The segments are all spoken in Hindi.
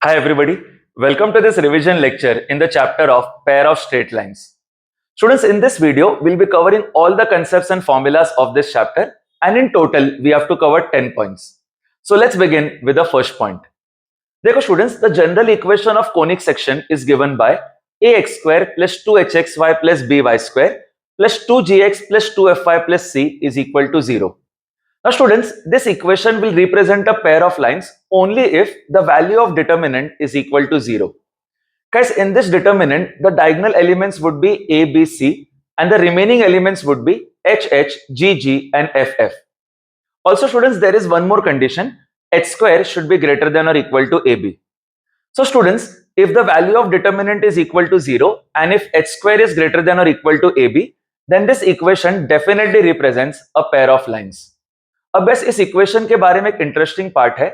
Hi everybody, welcome to this revision lecture in the chapter of pair of straight lines. Students, in this video, we'll be covering all the concepts and formulas of this chapter, and in total, we have to cover 10 points. So let's begin with the first point. देखो students, the general equation of conic section is given by ax square plus 2hxy plus by square plus 2gx plus 2fy plus c is equal to 0. Now students, this equation will represent a pair of lines only if the value of determinant is equal to 0. Guys, in this determinant, the diagonal elements would be a, b, c and the remaining elements would be h, h, g, g and f, f. Also students, there is one more condition, h square should be greater than or equal to ab. So students, if the value of determinant is equal to 0 and if h square is greater than or equal to ab, then this equation definitely represents a pair of lines. अब बस इस इक्वेशन के बारे में एक इंटरेस्टिंग पार्ट है।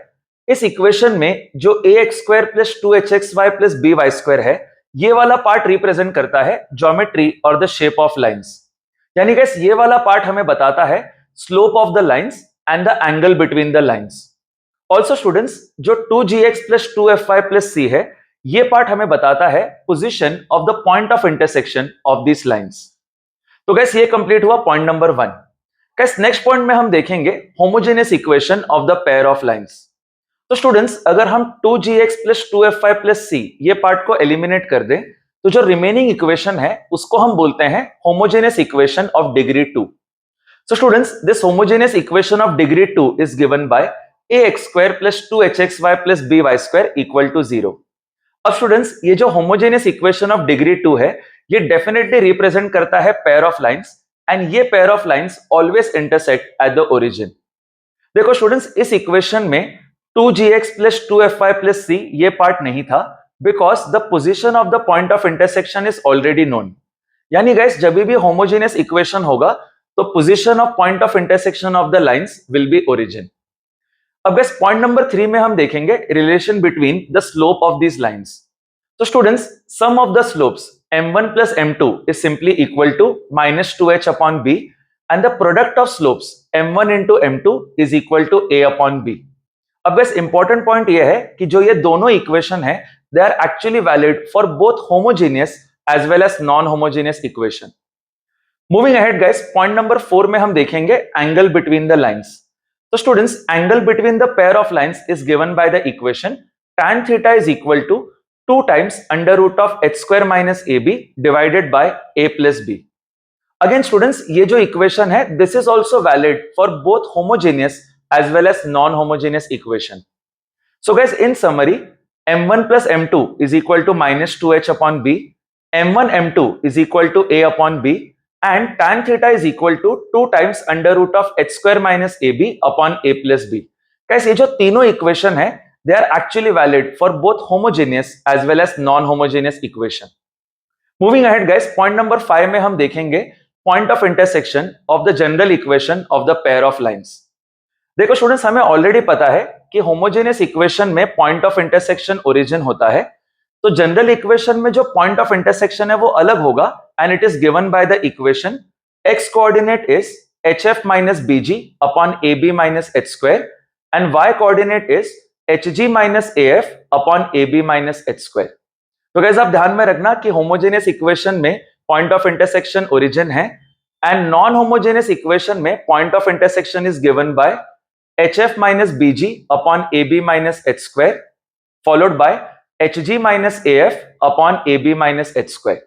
इस इक्वेशन में जो ax square plus 2hxy plus by square है, ये वाला पार्ट रिप्रेजेंट करता है ज्योमेट्री और द शेप ऑफ लाइंस। यानी गाइस ये वाला पार्ट हमें बताता है slope of the lines and the angle between the lines. Also students, जो 2gx plus 2fy plus c है, ये पार्ट हमें बताता है position of the point of intersection of this lines. तो गाइस ये कंप्लीट हुआ पॉइंट नंबर 1। नेक्स्ट पॉइंट में हम देखेंगे homogeneous equation of the pair of lines. तो स्टूडेंट्स, अगर हम 2gx plus 2fy plus c ये पार्ट को एलिमिनेट कर दें, तो जो रिमेनिंग इक्वेशन है उसको हम बोलते हैं homogeneous equation of degree 2। So students, this homogeneous equation of degree 2 is given by ax square plus 2hxy plus by square equal to 0। अब स्टूडेंट्स, ये जो होमोजेनियस इक्वेशन ऑफ डिग्री 2 है, ये डेफिनेटली रिप्रेजेंट करता है पेयर ऑफ लाइंस एंड ये pair of lines always intersect at the origin. देखो स्टूडेंट्स, इस इक्वेशन में 2gx plus 2fy plus c ये पार्ट नहीं था because the position of the point of intersection is already known. यानी गाइस, जब भी होमोजेनियस इक्वेशन होगा तो position of point of intersection of the lines will be origin. अब गाइस पॉइंट नंबर 3 में हम देखेंगे relation between the slope of these lines. तो students, some of the slopes m1 plus m2 is simply equal to minus 2h upon b and the product of slopes m1 into m2 is equal to a upon b. अब बस इंपॉर्टेंट पॉइंट ये है कि जो ये दोनों इक्वेशन है, they are actually valid for both homogeneous as well as non homogeneous equation. Moving ahead guys, point number 4 में हम देखेंगे एंगल बिटवीन द लाइंस। तो students, angle between the pair of lines is given by the equation tan theta is equal to 2 times under root of h square minus ab divided by a plus b. Again students, ये जो इक्वेशन है, this is also valid for both homogeneous as well as non-homogeneous equation. So guys, in summary, m1 plus m2 is equal to minus 2h upon b, m1 m2 is equal to a upon b, and tan theta is equal to 2 times under root of h square minus ab upon a plus b. Guys, ये जो तीनों इक्वेशन है, they are actually valid for both homogeneous as well as non-homogeneous equation. Moving ahead guys, point number 5 में हम देखेंगे point of intersection of the general equation of the pair of lines. देखो स्टूडेंट्स, हमें ऑलरेडी पता है कि homogeneous equation में point of intersection origin होता है, तो general equation में जो point of intersection है वो अलग होगा and it is given by the equation x coordinate is hf minus bg upon ab minus h square and y coordinate is hg minus af upon ab minus h square. तो गाइस आप ध्यान में रखना कि होमोजेनियस इक्वेशन में पॉइंट ऑफ इंटरसेक्शन ओरिजिन है एंड नॉन होमोजेनियस इक्वेशन में point of intersection is given bye hf minus bg upon ab minus h square followed by hg minus af upon ab minus h square.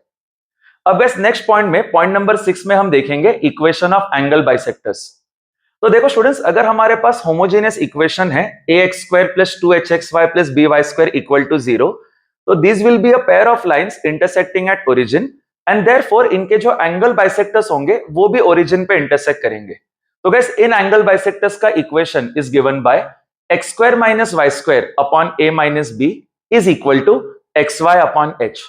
अब गाइस नेक्स्ट पॉइंट में, पॉइंट नंबर 6 में हम देखेंगे इक्वेशन ऑफ एंगल बाइसेक्टर्स। तो देखो स्टूडेंट्स, अगर हमारे पास होमोजेनियस इक्वेशन है ax square plus 2hxy plus by square equal to 0, तो this will be a pair of lines intersecting at origin and therefore इनके जो एंगल बाइसेक्टर्स होंगे वो भी ओरिजिन पे इंटरसेक्ट करेंगे। तो गाइस, इन एंगल बाइसेक्टर्स का equation is given by x square minus y square upon a minus b is equal to xy upon h।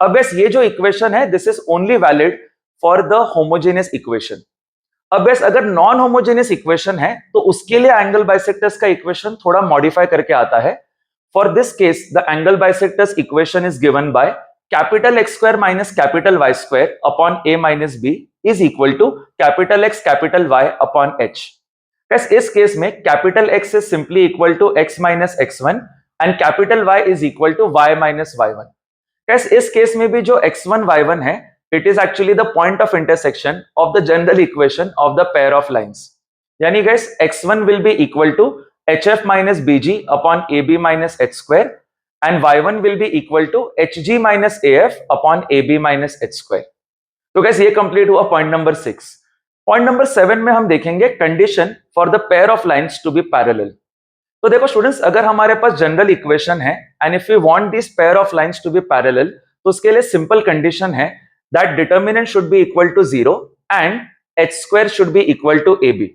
अब गाइस ये जो इक्वेशन है, this is only valid for the homogeneous equation. अब बस अगर नॉन होमोजेनियस इक्वेशन है तो उसके लिए एंगल बाइसेक्टर्स का इक्वेशन थोड़ा मॉडिफाई करके आता है। For this case the angle bisectors equation is given by capital x square minus capital y square upon a minus b is equal to capital X capital y upon h। इस केस में capital X is simply equal to x minus x1 and capital Y is equal to y minus y1। Guys, इस केस में भी जो x1 y1 है, it is actually the point of intersection of the general equation of the pair of lines. यानी guys x1 will be equal to hf minus bg upon ab minus h square and y1 will be equal to hg minus af upon ab minus h square. तो गाइस ये कंप्लीट हुआ पॉइंट नंबर 6। पॉइंट नंबर 7 में हम देखेंगे condition for the pair of lines to be parallel. तो देखो स्टूडेंट्स, अगर हमारे पास जनरल इक्वेशन है and if we want this pair of lines to be parallel, तो उसके लिए सिंपल कंडीशन है that determinant should be equal to 0 and h square should be equal to ab।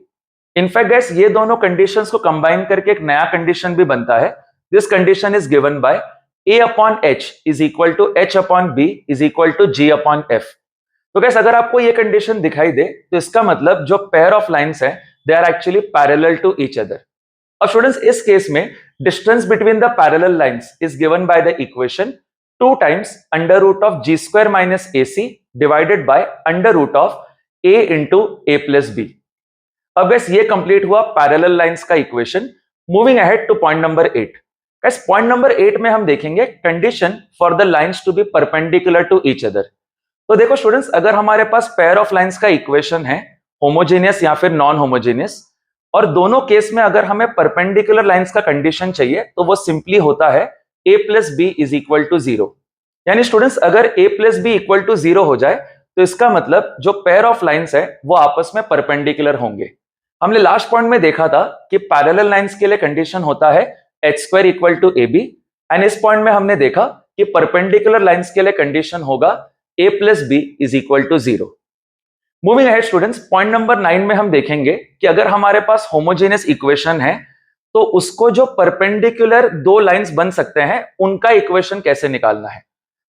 In fact guys ये दोनों कंडीशंस को कंबाइन करके एक नया कंडीशन भी बनता है। This condition is given by a upon h is equal to h upon b is equal to g upon f। तो गाइस अगर आपको ये कंडीशन दिखाई दे तो इसका मतलब जो पेयर ऑफ लाइंस है they are actually parallel to each other. अब स्टूडेंट्स इस केस में distance between the parallel lines is given by the equation 2 times under root of g square minus ac divided by under root of a into a plus b। अब गाइस ये कंप्लीट हुआ पैरेलल लाइंस का equation. Moving ahead to point number 8। Guys point number 8 में हम देखेंगे condition for the lines to be perpendicular to each other. तो देखो स्टूडेंट्स, अगर हमारे पास पेयर ऑफ लाइंस का इक्वेशन है होमोजेनियस या फिर नॉन होमोजेनियस, और दोनों केस में अगर हमें परपेंडिकुलर लाइंस का कंडीशन चाहिए तो वो सिंपली होता है a plus b is equal to 0। यानी स्टूडेंट्स अगर a plus b equal to 0 हो जाए तो इसका मतलब जो पेयर ऑफ लाइंस है वो आपस में परपेंडिकुलर होंगे। हमने लास्ट पॉइंट में देखा था कि पैरेलल लाइंस के लिए कंडीशन होता है h square equal to ab, and इस पॉइंट में हमने देखा कि परपेंडिकुलर लाइंस के लिए कंडीशन होगा a plus b is equal to 0। Moving ahead students, point number 9 में हम देखेंगे कि अगर हमारे पास होमोजेनियस इक्वेशन है तो उसको जो परपेंडिकुलर दो लाइंस बन सकते हैं उनका इक्वेशन कैसे निकालना है।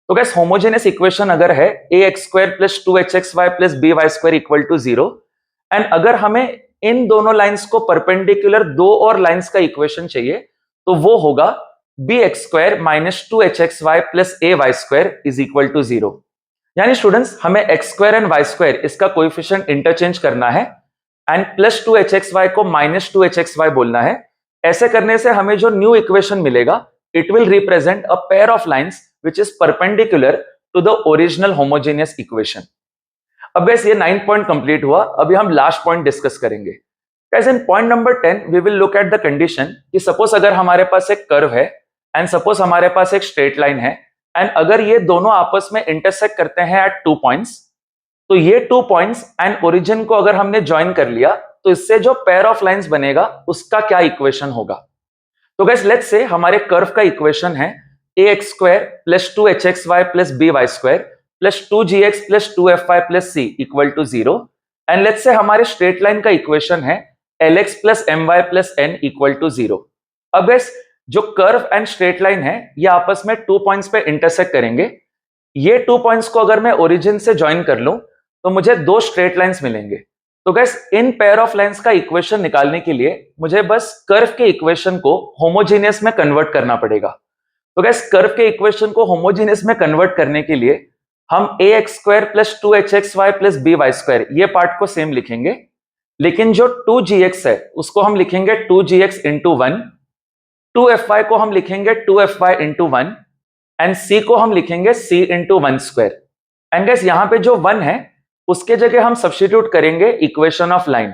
तो गाइस होमोजेनियस इक्वेशन अगर है ax square plus 2hxy plus by square equal to 0, and अगर हमें इन दोनों लाइंस को परपेंडिकुलर दो और लाइंस का इक्वेशन चाहिए तो वो होगा bx square minus 2hxy plus ay square is equal to 0। यानी स्टूडेंट्स हमें x square and y square इसका कोएफिशिएंट इंटरचेंज करना है एंड प्लस 2hxy को माइनस 2hxy बोलना है। ऐसे करने से हमें जो न्यू इक्वेशन मिलेगा it will represent a pair of lines which is perpendicular to the original homogeneous equation. अब गाइस ये 9 पॉइंट कंप्लीट हुआ। अभी हम लास्ट पॉइंट डिस्कस करेंगे। Guys in point number 10 we will look at the condition कि सपोज अगर हमारे पास एक कर्व है एंड सपोज हमारे पास एक स्ट्रेट लाइन है एंड अगर ये दोनों आपस में इंटरसेक्ट करते हैं एट 2 पॉइंट्स, तो ये 2 पॉइंट्स एंड ओरिजिन को अगर हमने ज्वाइन कर लिया तो इससे जो पेयर ऑफ लाइंस बनेगा उसका क्या इक्वेशन होगा। तो गाइस लेट्स से हमारे कर्व का इक्वेशन है ax square plus 2hxy plus by square plus 2gx plus 2fy plus c equal to 0, and let's say हमारे स्ट्रेट लाइन का इक्वेशन है lx plus my plus n equal to 0। अब गाइस जो कर्व एंड स्ट्रेट लाइन है ये आपस में 2 पॉइंट्स पे इंटरसेक्ट करेंगे। ये 2 पॉइंट्स को अगर मैं ओरिजिन से ज्वाइन कर लूं तो मुझे 2 स्ट्रेट लाइंस मिलेंगे। तो guys in pair of lines का इक्वेशन निकालने के लिए मुझे बस कर्व के इक्वेशन को होमोजेनियस में कन्वर्ट करना पड़ेगा। तो गाइस कर्व के इक्वेशन को होमोजेनियस में कन्वर्ट करने के लिए हम ax square plus 2hxy plus by square ये पार्ट को सेम लिखेंगे, लेकिन जो 2gx है उसको हम लिखेंगे 2gx इंटू 1, 2fy को हम लिखेंगे 2fy इंटू 1 एंड c को हम लिखेंगे c into 1 square. And guys यहाँ पे जो 1 है उसके जगह हम सब्स्टिट्यूट करेंगे इक्वेशन ऑफ लाइन।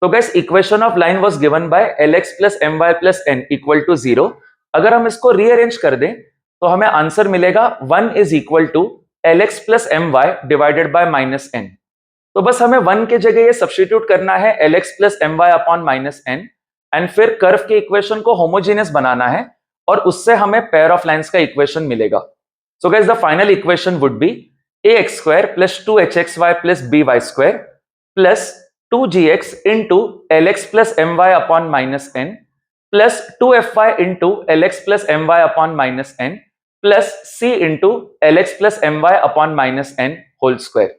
तो guys equation of line was given by lx plus my plus n equal to 0। अगर हम इसको रीअरेंज कर दें तो हमें आंसर मिलेगा 1 is equal to lx plus my divided by minus n। तो बस हमें 1 के जगह ये सब्स्टिट्यूट करना है lx plus my upon minus n, and फिर कर्व के इक्वेशन को होमोजेनियस बनाना है और उससे हमें पेयर ऑफ लाइंस का इक्वेशन मिलेगा। So guys the final equation would be ax square plus 2hxy plus by square plus 2gx into lx plus my upon minus n plus 2fy into lx plus my upon minus n plus c into lx plus my upon minus n whole square.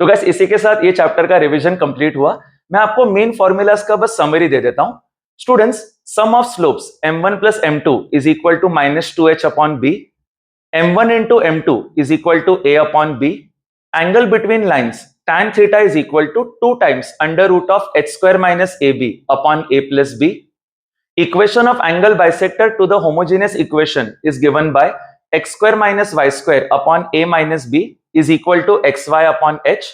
तो गाइस इसी के साथ ये चैप्टर का रिवीजन कंप्लीट हुआ। मैं आपको मेन फॉर्मूलाज का बस समरी दे देता हूं। Students some of slopes m1 plus m2 is equal to minus 2h upon b, m1 into m2 is equal to a upon b, angle between lines tan theta is equal to 2 times under root of h square minus ab upon a plus b, equation of angle bisector to the homogeneous equation is given by x square minus y square upon a minus b is equal to xy upon h.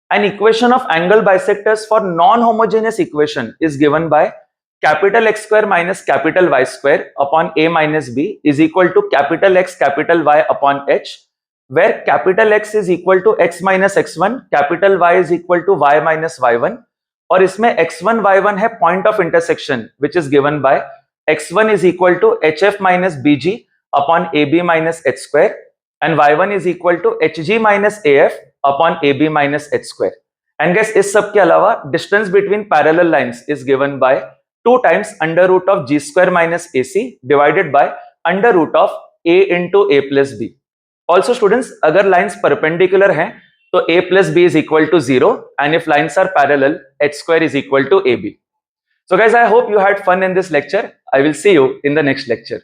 An equation of angle bisectors for non-homogeneous equation is given by capital X square minus capital Y square upon a minus b is equal to capital X capital Y upon h, where capital X is equal to x minus x1, capital Y is equal to y minus y1, और इसमें x1 y1 है point of intersection which is given by x1 is equal to hf minus bg upon ab minus h square and y1 is equal to hg minus af upon ab minus h square. And guys, इस सब के अलावा distance between parallel lines is given by 2 times under root of g square minus ac divided by under root of a into a plus b. Also students, अगर lines perpendicular हैं तो a plus b is equal to 0 and if lines are parallel, h square is equal to ab. So guys, I hope you had fun in this lecture. I will see you in the next lecture.